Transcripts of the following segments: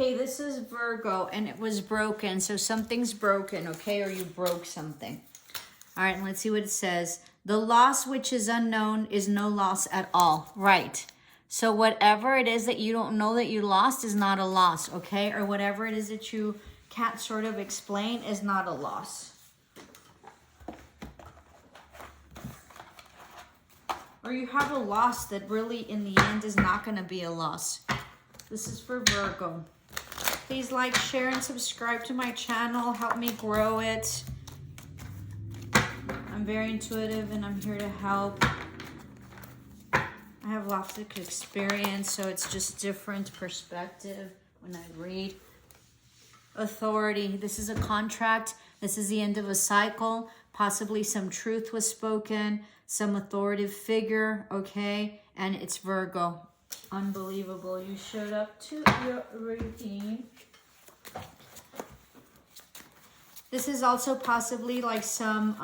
Okay, this is Virgo, and it was broken. So something's broken, okay? Or you broke something. All right, and let's see what it says. The loss which is unknown is no loss at all. Right. So whatever it is that you don't know that you lost is not a loss, okay? Or whatever it is that you can't sort of explain is not a loss. Or you have a loss that really in the end is not going to be a loss. This is for Virgo. Please like, share, and subscribe to my channel. Help me grow it. I'm very intuitive and I'm here to help. I have lots of experience, so it's just different perspective when I read. Authority. This is a contract. This is the end of a cycle. Possibly some truth was spoken, some authoritative figure, okay? And it's Virgo. Unbelievable. You showed up to your reading. This is also possibly like some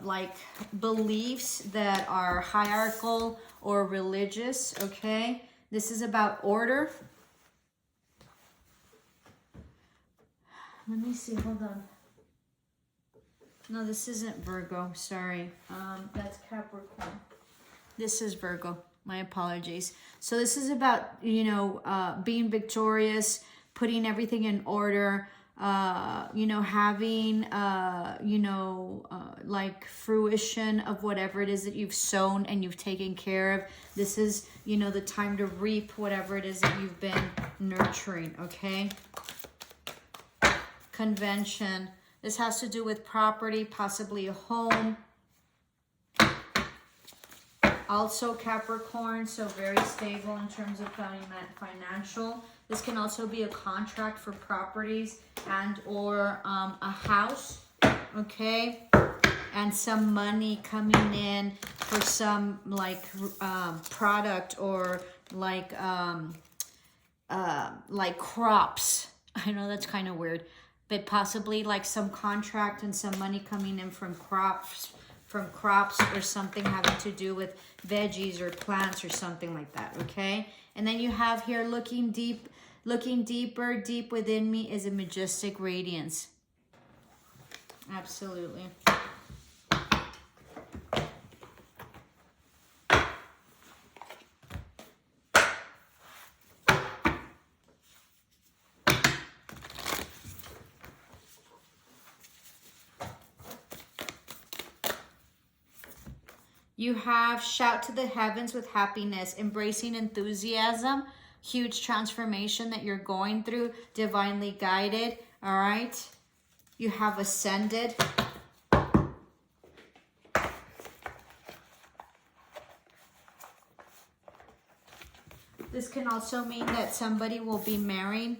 like beliefs that are hierarchical or religious, okay? This is about order. Let me see, hold on. No, this isn't Virgo, sorry. That's Capricorn. This is Virgo, my apologies. So this is about, you know, being victorious, putting everything in order, you know, having, you know, like fruition of whatever it is that you've sown and you've taken care of. This is, you know, the time to reap whatever it is that you've been nurturing, okay? Convention. This has to do with property, possibly a home. Also Capricorn, so very stable in terms of financial. This can also be a contract for properties and or a house, okay? And some money coming in for some like product or like crops. I know that's kind of weird, but possibly like some contract and some money coming in from crops or something having to do with veggies or plants or something like that, okay? And then you have here looking deeper, deep within me is a majestic radiance. Absolutely. You have shout to the heavens with happiness, embracing enthusiasm, huge transformation that you're going through, divinely guided, all right? You have ascended. This can also mean that somebody will be marrying,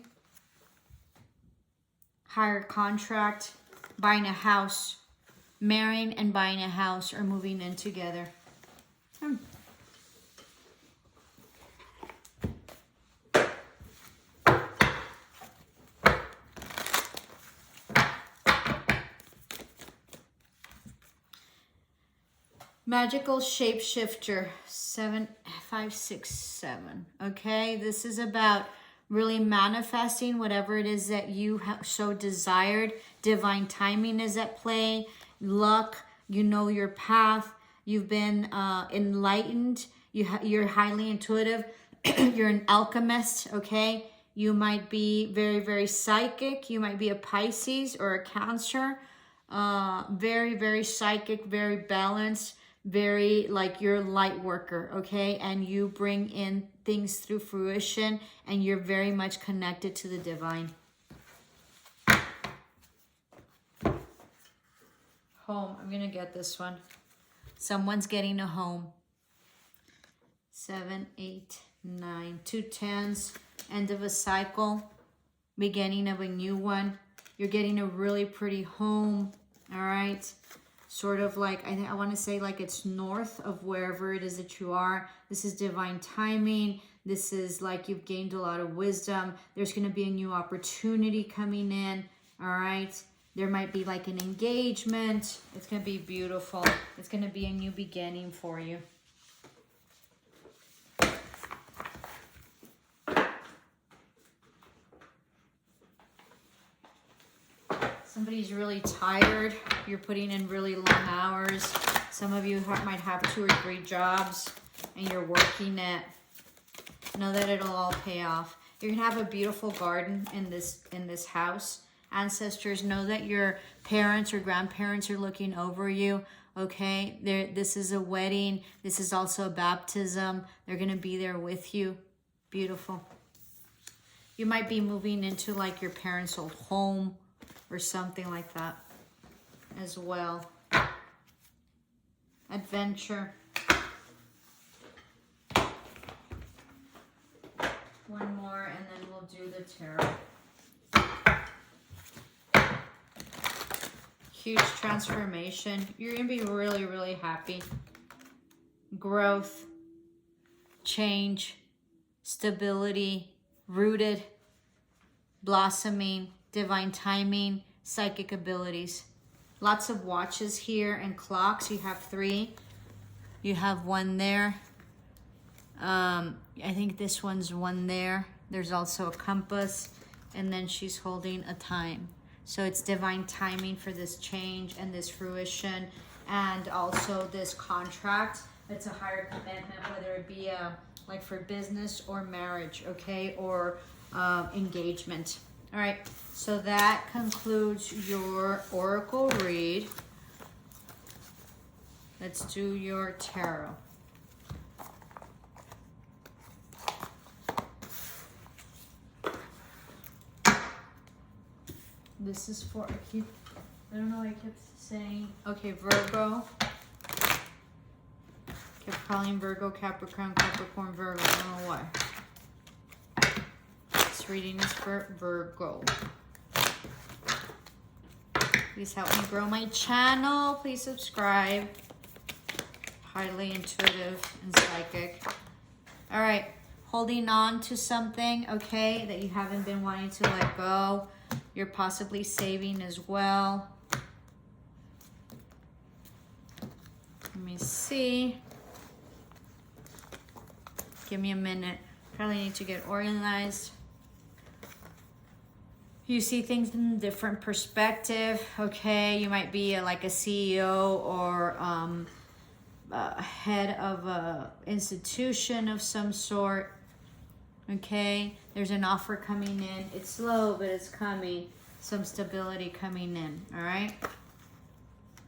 hire a contract, buying a house, marrying and buying a house or moving in together. Magical shapeshifter, 7567. Okay, this is about really manifesting whatever it is that you have so desired. Divine timing is at play. Luck, you know your path, you've been enlightened, you're highly intuitive, you're an alchemist, okay? You might be very, very psychic, you might be a Pisces or a Cancer, very, very psychic, very balanced, very like you're a light worker, okay? And you bring in things through fruition and you're very much connected to the divine. Home. I'm going to get this one. Someone's getting a home. 7, 8, 9. 2 tens. End of a cycle. Beginning of a new one. You're getting a really pretty home. All right. Sort of like, I want to say like it's north of wherever it is that you are. This is divine timing. This is like you've gained a lot of wisdom. There's going to be a new opportunity coming in. All right. There might be like an engagement. It's going to be beautiful. It's going to be a new beginning for you. Somebody's really tired. You're putting in really long hours. Some of you might have 2 or 3 jobs and you're working it. Know that it'll all pay off. You're gonna have a beautiful garden in this house. Ancestors, know that your parents or grandparents are looking over you. Okay, this is a wedding. This is also a baptism. They're gonna be there with you. Beautiful. You might be moving into like your parents' old home or something like that as well. Adventure. One more and then we'll do the tarot. Huge transformation. You're going to be really, really happy. Growth, change, stability, rooted, blossoming, divine timing, psychic abilities. Lots of watches here and clocks. You have 3. You have 1 there. I think this one's 1 there. There's also a compass. And then she's holding a time. So it's divine timing for this change and this fruition. And also this contract. It's a higher commitment, whether it be like for business or marriage, okay? Or engagement. All right, so that concludes your oracle read. Let's do your tarot. This is for, I don't know why I kept saying, okay, Virgo. Kept calling Virgo, Capricorn, Capricorn, Virgo, I don't know why. This reading is for Virgo. Please help me grow my channel. Please subscribe. Highly intuitive and psychic. All right, holding on to something, okay, that you haven't been wanting to let go. You're possibly saving as well. Let me see. Give me a minute. Probably need to get organized. You see things in a different perspective, okay? You might be like a CEO or head of a institution of some sort, okay? There's an offer coming in. It's slow, but it's coming. Some stability coming in, all right?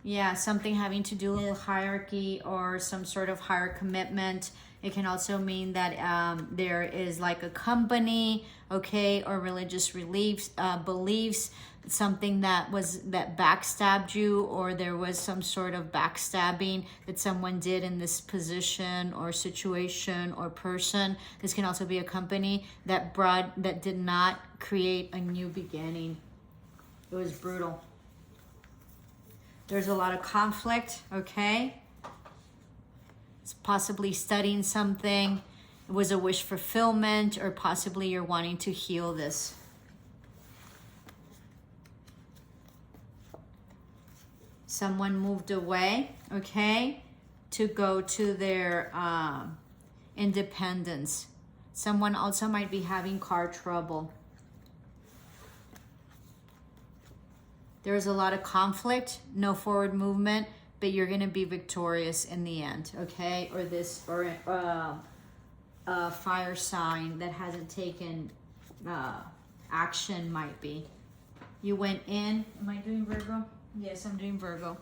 Yeah, something having to do with hierarchy or some sort of higher commitment. It can also mean that there is like a company, okay, or religious beliefs, something that backstabbed you, or there was some sort of backstabbing that someone did in this position or situation or person. This can also be a company that did not create a new beginning. It was brutal. There's a lot of conflict, okay? It's possibly studying something. It was a wish fulfillment, or possibly you're wanting to heal this. Someone moved away, okay, to go to their independence. Someone also might be having car trouble. There's a lot of conflict, no forward movement, but you're going to be victorious in the end, okay? Or a fire sign that hasn't taken action might be. You went in. Am I doing Virgo? Yes, I'm doing Virgo.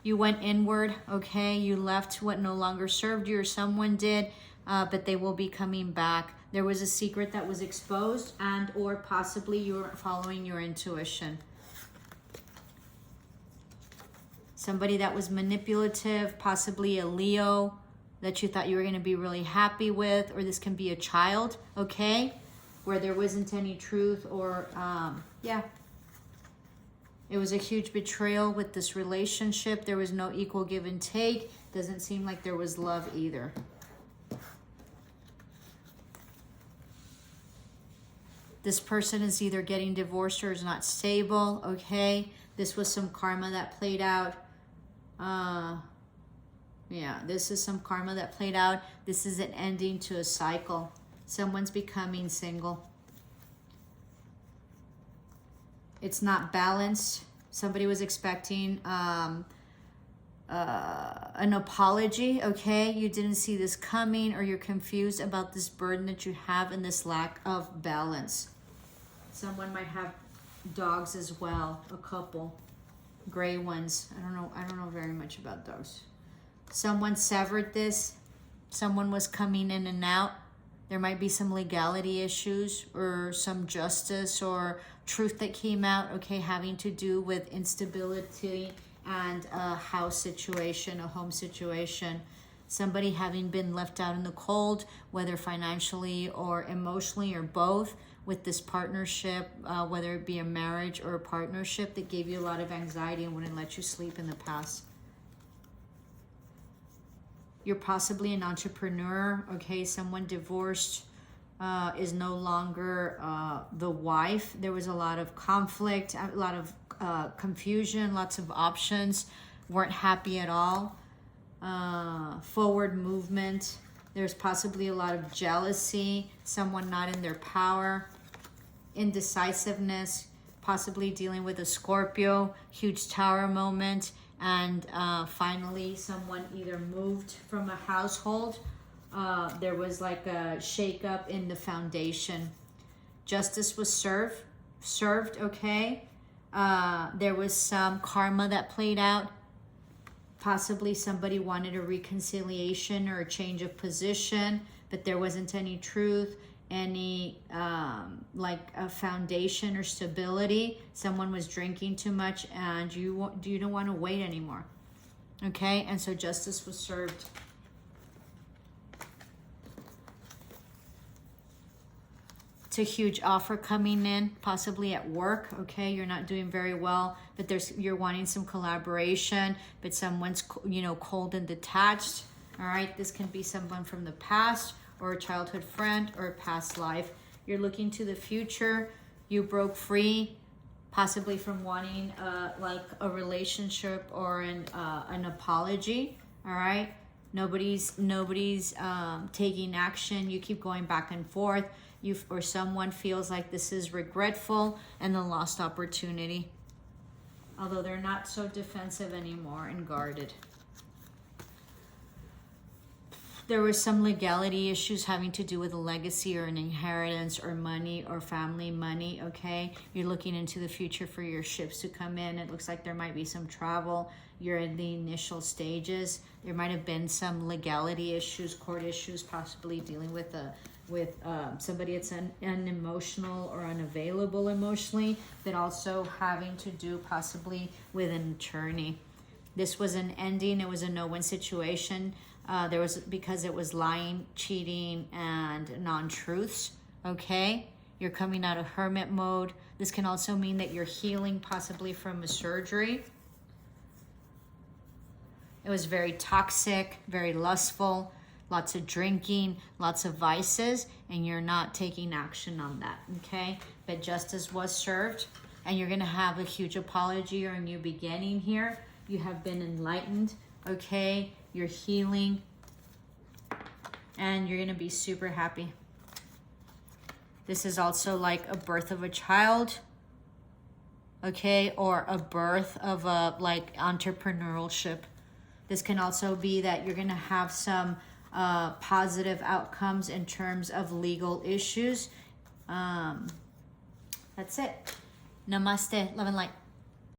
You went inward, okay? You left what no longer served you, or someone did, but they will be coming back. There was a secret that was exposed, and or possibly you were following your intuition. Somebody that was manipulative, possibly a Leo that you thought you were going to be really happy with, or this can be a child, okay, where there wasn't any truth, or yeah, it was a huge betrayal with this relationship. There was no equal give and take. Doesn't seem like there was love either. This person is either getting divorced or is not stable, okay? This was some karma that played out. Yeah, this is some karma that played out. This is an ending to a cycle. Someone's becoming single. It's not balanced. Somebody was expecting an apology, okay? You didn't see this coming, or you're confused about this burden that you have and this lack of balance. Someone might have dogs as well, a couple. Gray ones. I don't know very much about dogs. Someone severed this. Someone was coming in and out. There might be some legality issues or some justice or truth that came out, okay, having to do with instability and a house situation, a home situation. Somebody having been left out in the cold, whether financially or emotionally or both, with this partnership, whether it be a marriage or a partnership that gave you a lot of anxiety and wouldn't let you sleep in the past. You're possibly an entrepreneur, okay? Someone divorced is no longer the wife. There was a lot of conflict, a lot of confusion, lots of options, weren't happy at all. Forward movement. There's possibly a lot of jealousy, someone not in their power, indecisiveness, possibly dealing with a Scorpio, huge tower moment, and finally someone either moved from a household. There was like a shakeup in the foundation. Justice was served, okay? There was some karma that played out. Possibly somebody wanted a reconciliation or a change of position, but there wasn't any truth, any like a foundation or stability. Someone was drinking too much and you don't want to wait anymore. Okay, and so justice was served. It's a huge offer coming in, possibly at work, okay? You're not doing very well, but you're wanting some collaboration, but someone's, cold and detached, all right? This can be someone from the past or a childhood friend or a past life. You're looking to the future. You broke free, possibly from wanting like a relationship or an apology, all right? Nobody's taking action. You keep going back and forth. Or someone feels like this is regretful and a lost opportunity. Although they're not so defensive anymore and guarded. There was some legality issues having to do with a legacy or an inheritance or money or family money, okay? You're looking into the future for your ships to come in. It looks like there might be some travel. You're in the initial stages. There might have been some legality issues, court issues, possibly dealing with somebody that's unemotional or unavailable emotionally, but also having to do possibly with an attorney. This was an ending. It was a no-win situation. Because it was lying, cheating, and non-truths, okay? You're coming out of hermit mode. This can also mean that you're healing possibly from a surgery. It was very toxic, very lustful, lots of drinking, lots of vices, and you're not taking action on that, okay? But justice was served, and you're gonna have a huge apology or a new beginning here. You have been enlightened, okay? You're healing, and you're gonna be super happy. This is also like a birth of a child, okay? Or a birth of a like entrepreneurship. This can also be that you're gonna have some positive outcomes in terms of legal issues. That's it. Namaste, love and light.